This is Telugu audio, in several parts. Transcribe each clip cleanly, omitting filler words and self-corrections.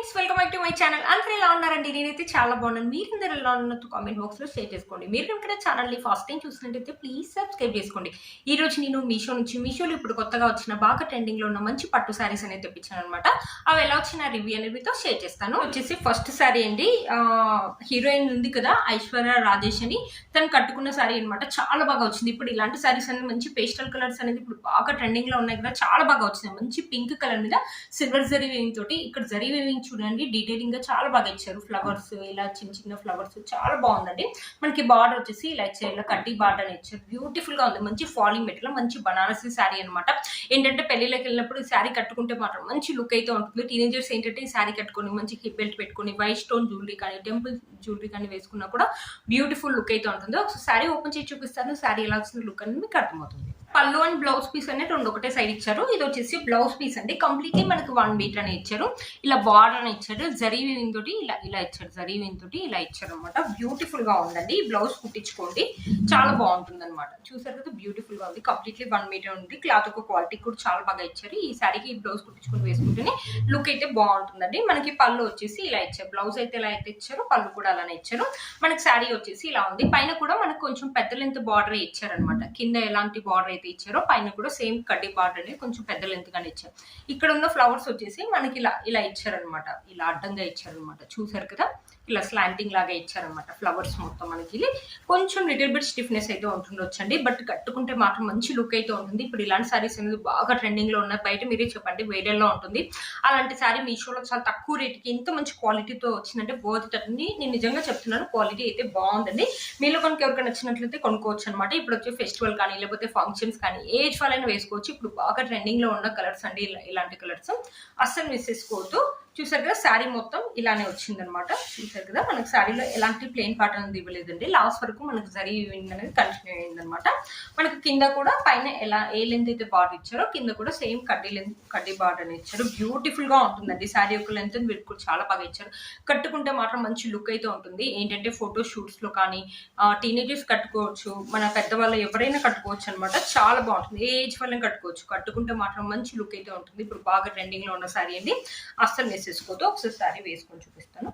Friends, welcome back to my channel. అందరూ ఎలా ఉన్నారండి? నేనైతే చాలా బాగున్నాను. మీరు అందరూ ఎలా ఉన్నట్టు కామెంట్ బాక్స్ లో షేర్ చేసుకోండి. మీరు కనుక ఛానల్ ని ఫస్ట్ టైం చూసినట్టయితే ప్లీజ్ సబ్స్క్రైబ్ చేసుకోండి. ఈ రోజు నేను మీషోలో ఇప్పుడు కొత్తగా వచ్చిన బాగా ట్రెండింగ్ లో ఉన్న మంచి పట్టు శారీస్ అనేది తెప్పించాను అనమాట. అవి ఎలా వచ్చిన రివ్యూ అనేది మీతో షేర్ చేస్తాను. వచ్చేసి ఫస్ట్ శారీ అండి, హీరోయిన్ ఉంది కదా ఐశ్వర్య రాజేష్ అని, తను కట్టుకున్న శారీ అనమాట. చాలా బాగా వచ్చింది. ఇప్పుడు ఇలాంటి శారీస్ అనేది మంచి పేస్టల్ కలర్స్ అనేది ఇప్పుడు బాగా ట్రెండింగ్ లో ఉన్నాయి కదా, చాలా బాగా వచ్చింది. మంచి పింక్ కలర్ మీద సిల్వర్ జరీ వేవింగ్ తోటి, ఇక్కడ జరీ వేవింగ్ చూడండి డీటెయిలింగ్ గా చాలా బాగా ఇచ్చారు. ఫ్లవర్స్ ఇలా చిన్న చిన్న ఫ్లవర్స్ చాలా బాగుందండి. మనకి బార్డర్ వచ్చేసి ఇలా ఇచ్చారు, ఇలా కడ్డీ బార్డర్ అని ఇచ్చారు. బ్యూటిఫుల్ గా ఉంది. మంచి ఫాలింగ్ మెటీరియల్, మంచి బనారసి శారీ అనమాట. ఏంటంటే పెళ్లిలోకి వెళ్ళినప్పుడు ఈ శారీ కట్టుకుంటే మాత్రం మంచి లుక్ అయితే ఉంటుంది. టీనేజర్స్ ఏంటంటే ఈ శారీ కట్టుకొని మంచి హిప్ బెల్ట్ పెట్టుకొని వైట్ స్టోన్ జ్యువెలరీ కానీ టెంపుల్ జ్యువెలరీ కానీ వేసుకున్నా కూడా బ్యూటిఫుల్ లుక్ అయితే ఉంటుంది. ఒకసారి శారీ ఓపెన్ చేసి చూపిస్తాను. శారీ ఎలా వచ్చింది లుక్ అనేది మీకు అర్థమవుతుంది. పళ్ళు అండ్ బ్లౌజ్ పీస్ అనేది రెండు ఒకటే సైడ్ ఇచ్చారు. ఇది వచ్చేసి బ్లౌజ్ పీస్ అండి. కంప్లీట్లీ మనకి 1 మీటర్ అని ఇచ్చారు. ఇలా బార్డర్ అని ఇచ్చారు. జరీ వీవింగ్ తోటి ఇలా ఇచ్చారు. జరీ వీవింగ్ తోటి ఇలా ఇచ్చారు అనమాట. బ్యూటిఫుల్ గా ఉందండి. బ్లౌజ్ కుట్టించుకోండి, చాలా బాగుంటుంది అనమాట. చూసారు కదా, బ్యూటిఫుల్ గా ఉంది. కంప్లీట్లీ 1 మీటర్ ఉంది. క్లాత్ ఒక క్వాలిటీ కూడా చాలా బాగా ఇచ్చారు. ఈ శారీకి ఈ బ్లౌజ్ కుట్టించుకొని వేసుకుంటేనే లుక్ అయితే బాగుంటుందండి. మనకి పళ్ళు వచ్చేసి ఇలా ఇచ్చారు. బ్లౌజ్ అయితే ఇలా అయితే ఇచ్చారు, పళ్ళు కూడా అలానే ఇచ్చారు. మనకి శారీ వచ్చేసి ఇలా ఉంది. పైన కూడా మనకు కొంచెం పెద్ద లెంత్ బార్డర్ ఇచ్చారనమాట. కింద ఎలాంటి బార్డర్ అయితే ఇచ్చారో పైన కూడా సేమ్ కడ్డీ బార్డర్ అనేది కొంచెం పెద్ద లెంత్ గానే ఇచ్చారు. ఇక్కడ ఉన్న ఫ్లవర్స్ వచ్చేసి మనకి ఇలా ఇచ్చారనమాట. ఇలా అడ్డంగా ఇచ్చారనమాట. చూసారు కదా, ఇలా స్లాంటింగ్ లాగా ఇచ్చారనమాట. ఫ్లవర్స్ మొత్తం మనకి కొంచెం లిటిల్ బిట్ స్టిఫ్నెస్ అయితే ఉంటుండొచ్చండి, బట్ కట్టుకుంటే మాత్రం మంచి లుక్ అయితే ఉంటుంది. ఇప్పుడు ఇలాంటి సారీస్ అనేది బాగా ట్రెండింగ్ లో ఉన్నాయి. బయట మీరే చెప్పండి వేరేలో ఉంటుంది. అలాంటి సారీ మీషోలో చాలా తక్కువ రేటుకి ఇంత మంచి క్వాలిటీతో వచ్చిందంటే వర్త్ అని నేను నిజంగా చెప్తున్నాను. క్వాలిటీ అయితే బాగుందండి. మీలో కనుక ఎవరికైనా నచ్చినట్లయితే కొనుక్కోవచ్చు అనమాట. ఇప్పుడు వచ్చే ఫెస్టివల్ కానీ లేకపోతే ఫంక్షన్స్ కానీ ఏజ్ వాళ్ళైనా వేసుకోవచ్చు. ఇప్పుడు బాగా ట్రెండింగ్ లో ఉన్న కలర్స్ అండి ఇలాంటి కలర్స్. అస్సలు మిస్ చేసుకోవద్దు. చూసారు కదా, శారీ మొత్తం ఇలానే వచ్చిందనమాట. చూసారు కదా, మనకి శారీలో ఎలాంటి ప్లెయిన్ పార్ట్ అనేది ఇవ్వలేదండి. లాస్ట్ వరకు మనకు జరీ అనేది కంటిన్యూ అయిందనమాట. మనకి కింద కూడా పైన ఎలా ఏ లెంత్ అయితే బార్డర్ ఇచ్చారో కింద కూడా సేమ్ కడ్డీ బార్డర్ అని ఇచ్చారు. బ్యూటిఫుల్ గా ఉంటుందండి. శారీ యొక్క లెంత్ వీళ్ళు కూడా చాలా బాగా ఇచ్చారు. కట్టుకుంటే మాత్రం మంచి లుక్ అయితే ఉంటుంది. ఏంటంటే ఫోటో షూట్స్ లో కానీ టీనేజర్స్ కట్టుకోవచ్చు, మన పెద్దవాళ్ళు ఎవరైనా కట్టుకోవచ్చు అనమాట. చాలా బాగుంటుంది. ఏ ఏజ్ వాళ్ళని కట్టుకోవచ్చు. కట్టుకుంటే మాత్రం మంచి లుక్ అయితే ఉంటుంది. ఇప్పుడు బాగా ట్రెండింగ్ లో ఉన్న శారీ అండి. అస్సలు వేసుకోవద్దు. ఒకసారి శారీ వేసుకొని చూపిస్తాను.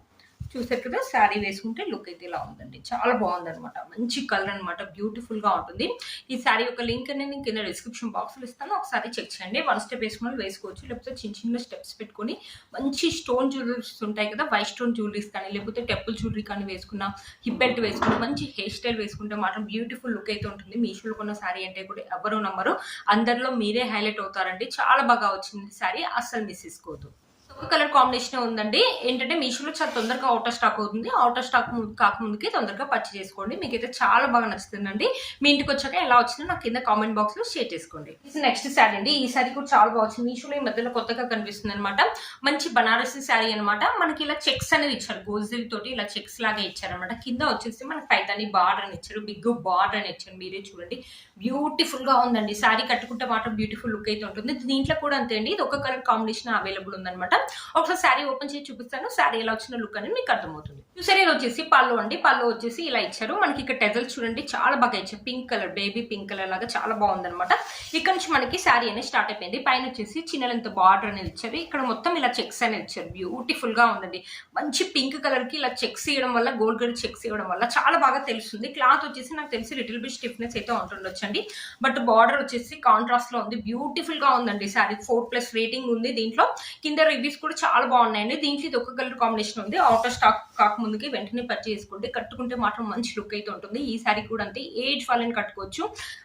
చూసారు కదా, శారీ వేసుకుంటే లుక్ అయితే ఇలా ఉందండి. చాలా బాగుంది అనమాట. మంచి కలర్ అనమాట. బ్యూటిఫుల్ గా ఉంటుంది. ఈ శారీ యొక్క లింక్ అనేది నేను కింద డిస్క్రిప్షన్ బాక్స్ లో ఇస్తాను. ఒకసారి చెక్ చేయండి. 1 స్టెప్ వేసుకుని వేసుకోవచ్చు, లేకపోతే చిన్న చిన్న స్టెప్స్ పెట్టుకొని మంచి స్టోన్ జ్యువెలరీస్ ఉంటాయి కదా, వైట్ స్టోన్ జ్యువెలరీస్ కానీ లేకపోతే టెంపుల్ జ్యువెలరీ కానీ వేసుకున్నా, హిప్ బెల్ట్ వేసుకుని మంచి హెయిర్ స్టైల్ వేసుకుంటే మాత్రం బ్యూటిఫుల్ లుక్ అయితే ఉంటుంది. మీషోలో కొన్న శారీ అంటే కూడా ఎవరు నమ్మరు, అందరిలో మీరే హైలైట్ అవుతారండి. చాలా బాగా వచ్చింది శారీ. అస్సలు మిస్ చేసుకోవద్దు. ఒక కలర్ కాంబినేషన్ ఉందండి. ఏంటంటే మీషోలో చాలా తొందరగా అవుట్ ఆఫ్ స్టాక్ అవుతుంది. అవుట్ ఆఫ్ స్టాక్ కాకముందుకి తొందరగా పర్చేస్ చేసుకోండి. మీకైతే చాలా బాగా నచ్చుతుందండి. మీ ఇంటికి వచ్చాక ఎలా వచ్చిందో నాకు కింద కామెంట్ బాక్స్ లో షేర్ చేసుకోండి. నెక్స్ట్ శారీ అండి. ఈ శారీ కూడా చాలా బాగా వచ్చింది. మీషోలో ఈ మధ్యలో కొత్తగా కనిపిస్తుంది అనమాట. మంచి బనారసి శారీ అనమాట. మనకి ఇలా చెక్స్ అనేది ఇచ్చారు. గోల్జరీ తోటి ఇలా చెక్స్ లాగా ఇచ్చారనమాట. కింద వచ్చేసి మనకి పైతాని బార్డర్ అని ఇచ్చారు. బిగ్ బార్డర్ అని ఇచ్చారు. మీరే చూడండి, బ్యూటిఫుల్ గా ఉందండి. శారీ కట్టుకుంటే మాత్రం బ్యూటిఫుల్ లుక్ అయితే ఉంటుంది. దీంట్లో కూడా అంతే అండి. ఇది ఒక కలర్ కాంబినేషన్ అవైలబుల్ ఉందన్నమాట. ఒకసారి శారీ ఓపెన్ చేసి చూపిస్తాను. శారీ ఎలా వచ్చిన లుక్ అనేది మీకు అర్థమవుతుంది. చూసారు, ఇది వచ్చేసి పళ్ళు అండి. పళ్ళు వచ్చేసి ఇలా ఇచ్చారు. మనకి ఇక్కడ టెజల్స్ చూడండి చాలా బాగా ఇచ్చారు. Pink colour, baby pink colour లాగా చాలా బాగుందన్నమాట. ఇక్కడ నుంచి మనకి శారీ అనేది స్టార్ట్ అయిపోయింది. పైన వచ్చేసి చిన్న లెంత్ బార్డర్ అనేది ఇచ్చారు. ఇక్కడ మొత్తం ఇలా చెక్స్ అనేది ఇచ్చారు. బ్యూటిఫుల్ గా ఉందండి. మంచి పింక్ కలర్ కి ఇలా చెక్స్ ఇవ్వడం వల్ల, గోల్డ్ కలర్ చెక్స్ ఇవ్వడం వల్ల చాలా బాగా తెలుస్తుంది. క్లాత్ వచ్చేసి నాకు తెలిసి లిటిల్ బిట్ స్టిఫ్నెస్ అయితే ఉంటుండొచ్చండి, బట్ బార్డర్ వచ్చేసి కాంట్రాస్ట్ లో ఉంది. బ్యూటిఫుల్ గా ఉందండి. శారీ 4+ రేటింగ్ ఉంది దీంట్లో. కింద రివ్యూస్ కూడా చాలా బాగున్నాయండి. దీంట్లో ఇది ఒక కలర్ కాంబినేషన్ ఉంది. అవుట్ ఆఫ్ స్టాక్ కాకముందుకి వెంటనే పర్చేస్ చేసుకోండి. కట్టుకుంటే మాత్రం మంచి లుక్ అయితే ఉంటుంది. ఈ శారీ కూడా అంతే, ఏజ్ వాళ్ళని కట్టుకోవచ్చు.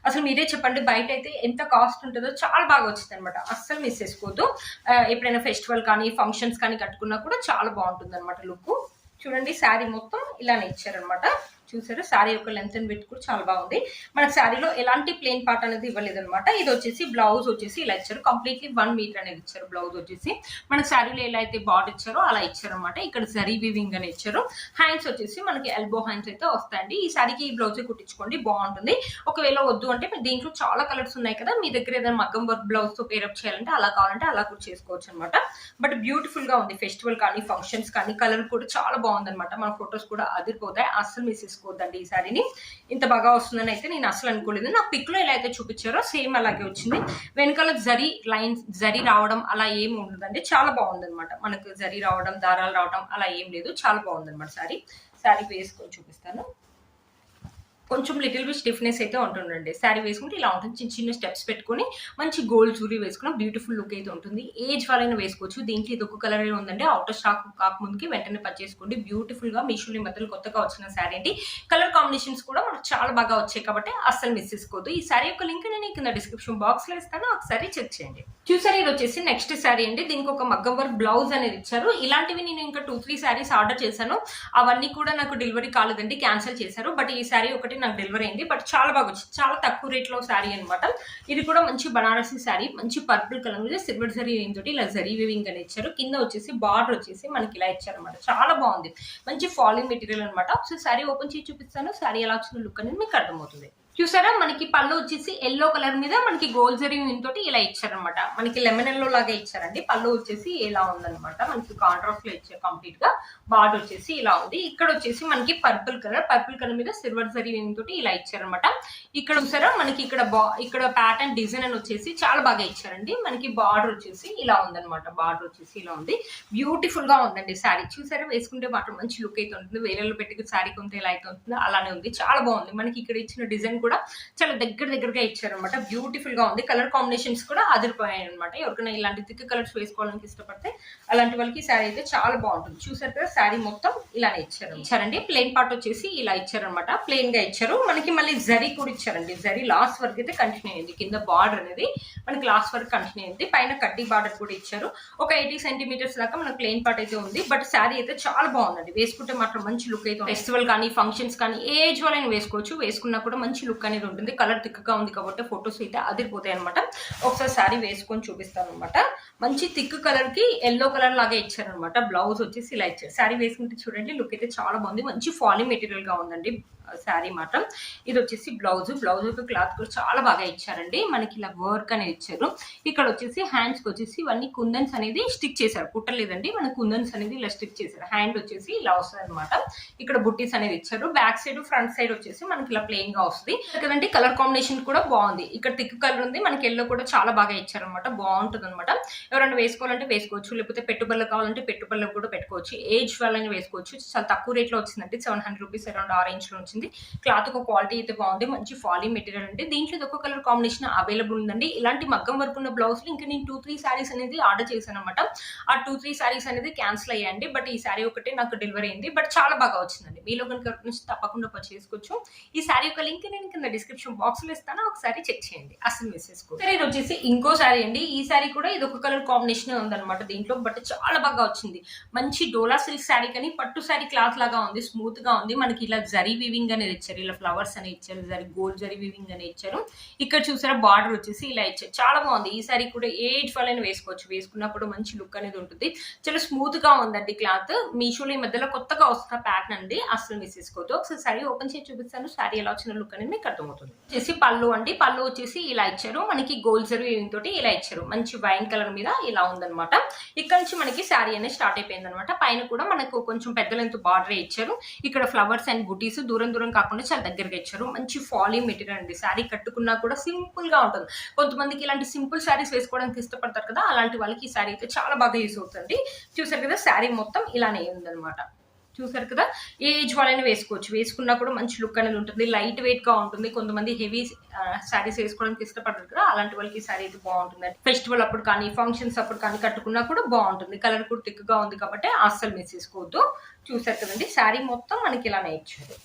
అసలు మీరే చెప్పండి, బయట అయితే ఎంత కాస్ట్ ఉంటుందో చాలా బాగా వచ్చింది అనమాట. అస్సలు మిస్ చేసుకోవద్దు. ఎప్పుడైనా ఫెస్టివల్ కానీ ఫంక్షన్స్ కానీ కట్టుకున్నా కూడా చాలా బాగుంటుంది అనమాట లుక్. చూడండి, శారీ మొత్తం ఇలానే ఇచ్చారనమాట. చూసారు, శారీ యొక్క లెంత్ అండ్ విడ్త్ కూడా చాలా బాగుంది. మనకి శారీలో ఎలాంటి ప్లెయిన్ పార్ట్ అనేది ఇవ్వలేదు అనమాట. ఇది వచ్చేసి బ్లౌజ్ వచ్చేసి ఇలా ఇచ్చారు. కంప్లీట్లీ 1 మీటర్ అనేది ఇచ్చారు. బ్లౌజ్ వచ్చేసి మనకి శారీలో ఎలా అయితే బార్డర్ ఇచ్చారో అలా ఇచ్చారు అనమాట. ఇక్కడ జరీ వీవింగ్ అని ఇచ్చారు. హ్యాండ్స్ వచ్చేసి మనకి ఎల్బో హ్యాండ్స్ అయితే వస్తాయండి. ఈ శారీకి ఈ బ్లౌజ్ కుట్టించుకోండి, బాగుంటుంది. ఒకవేళ వద్దు అంటే దీంట్లో చాలా కలర్స్ ఉన్నాయి కదా, మీ దగ్గర ఏదైనా మగ్గం వర్క్ బ్లౌజ్ తో పేరప్ చేయాలంటే అలా కావాలంటే అలా కూడా చేసుకోవచ్చు అనమాట. బట్ బ్యూటిఫుల్ గా ఉంది. ఫెస్టివల్ కానీ ఫంక్షన్స్ కానీ కలర్ కూడా చాలా బాగుంది అనమాట. మన ఫొటోస్ కూడా అదిరిపోతాయి. అస్సలు మిస్ చేసుకోవద్దండి. ఈ శారీని ఇంత బాగా వస్తుందని అయితే నేను అసలు అనుకోలేదు. నా పిక్ లో ఎలా అయితే చూపించారో సేమ్ అలాగే వచ్చింది. వెనకాల జరీ లైన్స్ జరీ రావడం అలా ఏమి ఉండదండి. చాలా బాగుంది అనమాట. మనకు జరీ రావడం దారాలు రావడం అలా ఏం లేదు. చాలా బాగుంది అనమాట శారీ వేసుకొని చూపిస్తాను. కొంచెం లిటిల్ బిట్ స్టిఫ్నెస్ అయితే ఉంటుందండి. శారీ వేసుకుంటే ఇలా ఉంటుంది. చిన్న చిన్న స్టెప్స్ పెట్టుకొని మంచి గోల్డ్ జ్యూరీ వేసుకున్న బ్యూటిఫుల్ లుక్ అయితే ఉంటుంది. ఏజ్ వాళ్ళైనా వేసుకోవచ్చు. దీంట్లో ఇది ఒక కలర్ ఉందండి. అవుటర్ స్టాక్ కాకముందుకి వెంటనే పర్చేసుకోండి. బ్యూటిఫుల్ గా మీషోలో ఈ మధ్యలో కొత్తగా వచ్చిన శారీ అండి. కలర్ కాంబినేషన్స్ కూడా మనకు చాలా బాగా వచ్చాయి కాబట్టి అస్సలు మిస్ చేసుకోవద్దు. ఈ శారీ యొక్క లింక్ నేను కింద డిస్క్రిప్షన్ బాక్స్ లో ఇస్తాను. ఒకసారి చెక్ చేయండి. చూసారు, ఇది వచ్చేసి నెక్స్ట్ శారీ అండి. దీనికి ఒక మగ్గం వర్క్ బ్లౌజ్ అనేది ఇచ్చారు. ఇలాంటివి నేను ఇంకా 2-3 శారీస్ ఆర్డర్ చేశాను. అవన్నీ కూడా నాకు డెలివరీ కాలేదండి, క్యాన్సిల్ చేశారు. బట్ ఈ శారీ ఒకటి నాకు డెలివరీ అయింది. బట్ చాలా బాగా వచ్చింది. చాలా తక్కువ రేట్ లో శారీ అనమాట. ఇది కూడా మంచి బనారసి శారీ. మంచి పర్పుల్ కలర్ మీద సిల్వర్ జరీ తోటి ఇలా జరీ వీవింగ్ అని ఇచ్చారు. కింద వచ్చేసి బార్డర్ వచ్చేసి మనకి ఇలా ఇచ్చారు అనమాట. చాలా బాగుంది. మంచి ఫాలింగ్ మెటీరియల్ అనమాట. ఒకసారి శారీ ఓపెన్ చేసి చూపిస్తాను. శారీ ఎలా వచ్చిన లుక్ అనేది మీకు అర్థమవుతుంది. చూసారా, మనకి పళ్ళు వచ్చేసి ఎల్లో కలర్ మీద మనకి గోల్డ్ జరీ తోటి ఇలా ఇచ్చారనమాట. మనకి లెమన్ ఎల్లో లాగా ఇచ్చారండి. పళ్ళు వచ్చేసి ఇలా ఉందన్నమాట. మనకి కాంట్రాస్ట్ లో ఇచ్చారు కంప్లీట్ గా. బార్డర్ వచ్చేసి ఇలా ఉంది. ఇక్కడ వచ్చేసి మనకి పర్పుల్ కలర్ మీద సిల్వర్ జరీ తోటి ఇలా ఇచ్చారనమాట. ఇక్కడ చూసారా, మనకి ఇక్కడ ప్యాటర్న్ డిజైన్ అని వచ్చేసి చాలా బాగా ఇచ్చారండి. మనకి బార్డర్ వచ్చేసి ఇలా ఉందన్నమాట. బార్డర్ వచ్చేసి ఇలా ఉంది. బ్యూటిఫుల్ గా ఉందండి శారీ. చూసారా, వేసుకుంటే మాత్రం మంచి లుక్ అయితే ఉంటుంది. వేలలో పెట్టి శారీ కొంత ఎలా అయితే ఉంటుందో అలానే ఉంది. చాలా బాగుంది. మనకి ఇక్కడ ఇచ్చిన డిజైన్ కూడా చాలా దగ్గరగా ఇచ్చారనమాట. బ్యూటిఫుల్ గా ఉంది. కలర్ కాంబినేషన్స్ కూడా అదిరిపోయాయి అనమాట. ఎవరికైనా ఇలాంటి థిక్ కలర్స్ వేసుకోవాలని ఇష్టపడితే అలాంటి వాళ్ళకి శారీ అయితే చాలా బాగుంటుంది. చూసారు కదా, శారీ మొత్తం ఇలానే ఇచ్చారండి. ప్లెయిన్ పార్ట్ వచ్చేసి ఇలా ఇచ్చారనమాట. ప్లెయిన్ గా ఇచ్చారు. మనకి మళ్ళీ జరీ కూడా ఇచ్చారండి. జరీ లాస్ట్ వరకు అయితే కంటిన్యూ అయింది. కింద బార్డర్ అనేది మనకి లాస్ట్ వరకు కంటిన్యూ అయింది. పైన కడ్డీ బార్డర్ కూడా ఇచ్చారు. ఒక 80 సెంటీమీటర్స్ దాకా మనకి ప్లెయిన్ పార్ట్ అయితే ఉంది. బట్ శారీ అయితే చాలా బాగుందండి. వేసుకుంటే మాత్రం మంచి లుక్ అయితే. ఫెస్టివల్ కానీ ఫంక్షన్స్ కానీ ఏజ్ వాళ్ళని వేసుకోవచ్చు. వేసుకున్నా కూడా మంచి లుక్ అనేది ఉంటుంది. కలర్ థిక్గా ఉంది కాబట్టి ఫొటోస్ అయితే అదిరిపోతాయి అనమాట. ఒకసారి శారీ వేసుకొని చూపిస్తాను అనమాట. మంచి థిక్ కలర్ కి ఎల్లో కలర్ లాగా ఇచ్చారనమాట. బ్లౌజ్ వచ్చేసి ఇలా ఇచ్చారు. శారీ వేసుకుంటే చూడండి, లుక్ అయితే చాలా బాగుంది. మంచి ఫాలింగ్ మెటీరియల్ గా ఉందండి శారీ మాత్రం. ఇది వచ్చేసి బ్లౌజ్ యొక్క క్లాత్ కూడా చాలా బాగా ఇచ్చారండి. మనకి ఇలా వర్క్ అనేది ఇచ్చారు. ఇక్కడ వచ్చేసి హ్యాండ్స్ కి వచ్చేసి ఇవన్నీ కుందన్స్ అనేది స్టిక్ చేశారు. కుట్టలేదండి, మన కుందన్స్ అనేది ఇలా స్టిక్ చేశారు. హ్యాండ్ వచ్చేసి ఇలా వస్తుంది అనమాట. ఇక్కడ బుట్టీస్ అనేది ఇచ్చారు. బ్యాక్ సైడ్ ఫ్రంట్ సైడ్ వచ్చేసి మనకి ఇలా ప్లెయిన్ గా వస్తుంది కదండి. కలర్ కాంబినేషన్ కూడా బాగుంది. ఇక్కడ థిక్ కలర్ ఉంది. మనకి ఎల్లో కూడా చాలా బాగా ఇచ్చారనమాట. బాగుంటుంది అనమాట. ఎవరైనా వేసుకోవాలంటే వేసుకోవచ్చు. లేకపోతే పెట్టుబడులు కావాలంటే పెట్టుబడులకు కూడా పెట్టుకోవచ్చు. ఏజ్ వాళ్ళని వేసుకోవచ్చు. చాలా తక్కువ రేట్ లో వచ్చిందండి. 700 రూపీస్ అరౌండ్ ఆ రేంజ్ లో వచ్చింది. క్లాత్ ఒక క్వాలిటీ అయితే బాగుంది. మంచి ఫాలింగ్ మెటీరియల్ అంటే దీంట్లో ఒక కలర్ కాంబినేషన్ అవైలబుల్ ఉందండి. ఇలాంటి మగ్గం వర్క్ ఉన్న బ్లౌజ్ ఇంకా నేను 2-3 శారీస్ అనేది ఆర్డర్ చేశాను అనమాట. ఆ 2-3 శారీస్ అనేది క్యాన్సిల్ అయ్యాయండి. బట్ ఈ శారీ ఒకటే నాకు డెలివరీ అయింది. బట్ చాలా బాగా వచ్చిందండి. మీలో కనుక నుంచి తప్పకుండా పర్చేసుకోవచ్చు. ఈ శారీ యొక్క లింక్ నేను కింద డిస్క్రిప్షన్ బాక్స్ లో ఇస్తాను. ఒకసారి చెక్ చేయండి, అసలు మిస్ చేసుకోండి. ఇది వచ్చేసి ఇంకో శారీ అండి. ఈ శారీ కూడా ఇది ఒక కలర్ కాంబినేషన్ ఉందన్నమాట దీంట్లో. బట్ చాలా బాగా వచ్చింది. మంచి డోలా సిల్క్ శారీ కానీ పట్టు శారీ క్లాత్ లాగా ఉంది. స్మూత్ గా ఉంది. మనకి ఇలా జరీ వీవింగ్ అనేది ఇచ్చారు. ఇలా ఫ్లవర్స్ అని ఇచ్చారు. గోల్డ్ జరీ వీవింగ్ అని ఇచ్చారు. ఇక్కడ చూసారా, బార్డర్ వచ్చేసి ఇలా ఇచ్చారు. చాలా బాగుంది. ఈ సారీ కూడా ఏజ్ వాళ్ళని వేసుకోవచ్చు. వేసుకున్నా కూడా మంచి లుక్ అనేది ఉంటుంది. చాలా స్మూత్ గా ఉందండి క్లాత్. మీషోలో ఈ మధ్యలో కొత్తగా వస్తున్న ప్యాటర్న్ అండి. అసలు మిస్ చేసుకోవద్దు. ఒకసారి సారీ ఓపెన్ చేసి చూపిస్తాను. సారీ ఎలా వచ్చిన లుక్ అనేది మీకు అర్థమవుతుంది. వచ్చేసి పళ్ళు అండి. పళ్ళు వచ్చేసి ఇలా ఇచ్చారు. మనకి గోల్డ్ జరీ వీవింగ్ తోటి ఇలా ఇచ్చారు. మంచి వైన్ కలర్ మీద ఇలా ఉందన్నమాట. ఇక్కడ నుంచి మనకి శారీ అనేది స్టార్ట్ అయిపోయింది అనమాట. పైన కూడా మనకు కొంచెం పెద్ద లెంత్ బార్డర్ ఇచ్చారు. ఇక్కడ ఫ్లవర్స్ అండ్ బుటీస్ దూరం కాకుండా చాలా దగ్గరగా ఇచ్చారు. మంచి ఫాలింగ్ మెటీరియల్ అండి. శారీ కట్టుకున్నా కూడా సింపుల్ గా ఉంటుంది. కొంతమందికి ఇలాంటి సింపుల్ శారీస్ వేసుకోవడానికి ఇష్టపడతారు కదా, అలాంటి వాళ్ళకి ఈ శారీ అయితే చాలా బాగా యూస్ అవుతుంది. చూసారు కదా, శారీ మొత్తం ఇలానే ఉందన్నమాట. చూసారు కదా, ఏ ఏజ్ వాళ్ళైనా వేసుకోవచ్చు. వేసుకున్నా కూడా మంచి లుక్ అనేది ఉంటుంది. లైట్ వెయిట్ గా ఉంటుంది. కొంతమంది హెవీ శారీస్ వేసుకోవడానికి ఇష్టపడతారు కదా, అలాంటి వాళ్ళకి ఈ శారీ అయితే బాగుంటుంది. ఫెస్టివల్ అప్పుడు కానీ ఫంక్షన్స్ అప్పుడు కానీ కట్టుకున్నా కూడా బాగుంటుంది. కలర్ కూడా థిక్ గా ఉంది కాబట్టి అస్సలు మిస్ చేసుకోవద్దు. చూసారు కదండి, శారీ మొత్తం మనకి ఇలానే ఇచ్చారు.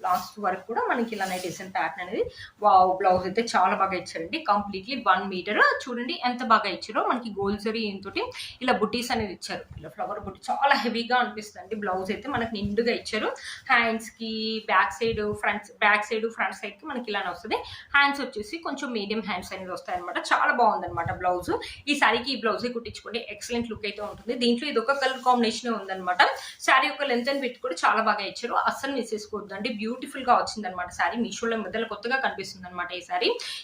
లాస్ట్ వరకు కూడా మనకి ఇలానే డిజైన్ ప్యాటర్న్ అనేది. వావ్, బ్లౌజ్ అయితే చాలా బాగా ఇచ్చారండి. Completely 1 metre. చూడండి ఎంత బాగా ఇచ్చారో. మనకి గోల్డ్ జరీ తోటి ఇలా బుటీస్ అనేది ఇచ్చారు. ఇలా ఫ్లవర్ బుట్టి చాలా హెవీగా అనిపిస్తుంది. బ్లౌజ్ అయితే మనకి నిండుగా ఇచ్చారు. హ్యాండ్స్ కి బ్యాక్ సైడ్ ఫ్రంట్ సైడ్ కి మనకి ఇలానే వస్తుంది. హ్యాండ్స్ వచ్చేసి కొంచెం మీడియం హ్యాండ్స్ అనేది వస్తాయి అనమాట. చాలా బాగుంది అనమాట బ్లౌజ్. ఈ శారీకి ఈ బ్లౌజ్ కుట్టించుకోండి, ఎక్సలెంట్ లుక్ అయితే ఉంటుంది. దీంట్లో ఇది ఒక కలర్ కాంబినేషన్ ఉందన్నమాట. శారీ యొక్క లెంత్ అండ్ విడ్త్ కూడా చాలా బాగా ఇచ్చారు. అస్సలు మిస్ చేసుకోవద్దండి. బ్యూటిఫుల్ గా వచ్చింది అనమాట శారీ. మీషోలో మొదలు కొత్తగా కనిపిస్తుంది అనమాట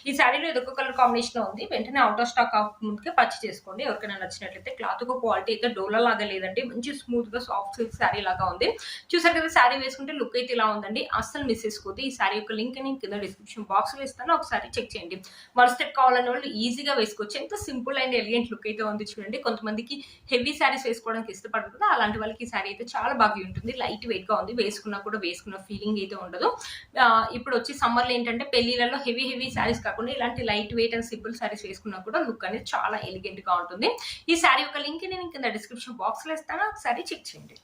ఈ శారీలో ఇదొక కలర్ కాంబినేషన్ లో ఉంది. వెంటనే అవుట్ ఆఫ్ స్టాక్ ముందుకే పర్చేస్ చేసుకోండి ఎవరికైనా నచ్చినట్లయితే. క్లాత్ క్వాలిటీ అయితే డోలా లాగా లేదండి, మంచి స్మూత్ గా సాఫ్ట్ సిల్క్ శారీ లాగా ఉంది. చూసారు కదా శారీ వేసుకుంటే లుక్ అయితే ఇలా ఉందండి, అస్సలు మిస్ చేసుకోవద్దు. ఈ శారీ యొక్క లింక్ నేను కింద డిస్క్రిప్షన్ బాక్స్ లో ఇస్తాను, ఒకసారి చెక్ చేయండి. వన్ స్టెప్ కావాలనే వాళ్ళు ఈజీగా వేసుకోవచ్చు. ఎంత సింపుల్ అండ్ ఎలిగెంట్ లుక్ అయితే ఉంది చూడండి. కొంతమందికి హెవీ శారీస్ వేసుకోవడానికి ఇష్టపడదు కదా, అలాంటి వాళ్ళకి ఈ శారీ అయితే చాలా బాగా ఉంటుంది. లైట్ వెయిట్ గా ఉంది, వేసుకున్నా కూడా వేసుకున్న ఫీలింగ్ అయితే ఉండదు. ఇప్పుడు వచ్చి సమ్మర్ లో ఏంటంటే పెళ్లిలలో హెవీ శారీస్ కాకుండా ఇలాంటి light weight and simple saris వేసుకున్నా కూడా లుక్ అనేది చాలా ఎలిగెంట్ గా ఉంటుంది. ఈ శారీ యొక్క లింక్ నేను కింద డిస్క్రిప్షన్ బాక్స్ లో ఇస్తాను, ఒకసారి చెక్ చేయండి.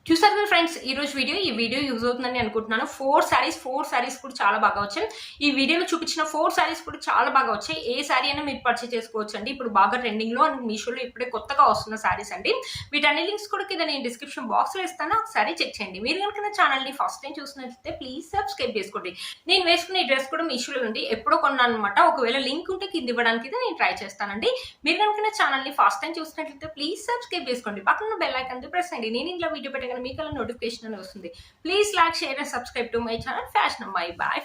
చూసారు కదా ఫ్రెండ్స్ ఈ వీడియో యూజ్ అవుతుందని అనుకుంటున్నాను. 4 శారీస్ కూడా చాలా బాగా వచ్చాయి. ఈ వీడియోలో చూపించిన 4 శారీస్ కూడా చాలా బాగా వచ్చాయి. ఏ శారీ అయినా మీరు పర్చేస్ చేసుకోవచ్చు అండి. ఇప్పుడు బాగా ట్రెండింగ్ లో అండ్ మీషోలో ఇప్పుడే కొత్తగా వస్తున్న శారీస్ అండి. వీటన్ని లింక్స్ కూడా కింద నేను డిస్క్రిప్షన్ బాక్స్ లో ఇస్తాను, ఒకసారి చెక్ చేయండి. మీరు కనుక నా ఛానల్ ని ఫస్ట్ టైం చూసినట్లయితే ప్లీజ్ సబ్స్క్రైబ్ చేసుకోండి. నేను వేసుకునే డ్రెస్ కూడా మీషోలో ఉంది, ఎప్పుడో కొన్నాను అనమాట. ఒకవేళ లింక్ ఉంటే కింద ఇవ్వడానికి నేను ట్రై చేస్తానండి. మీరు కనుక నా ఛానల్ ని ఫస్ట్ టైం చూసినట్లయితే ప్లీజ్ సబ్స్క్రైబ్ చేసుకోండి. పక్కన బెల్ ఐకాన్ ప్రెస్ చేయండి. నేను ఇలా వీడియో పెట్టగానే మీకు నోటిఫికేషన్ అని వస్తుంది. Please like, share and subscribe to my channel fashion అమ్మాయి. బాయ్.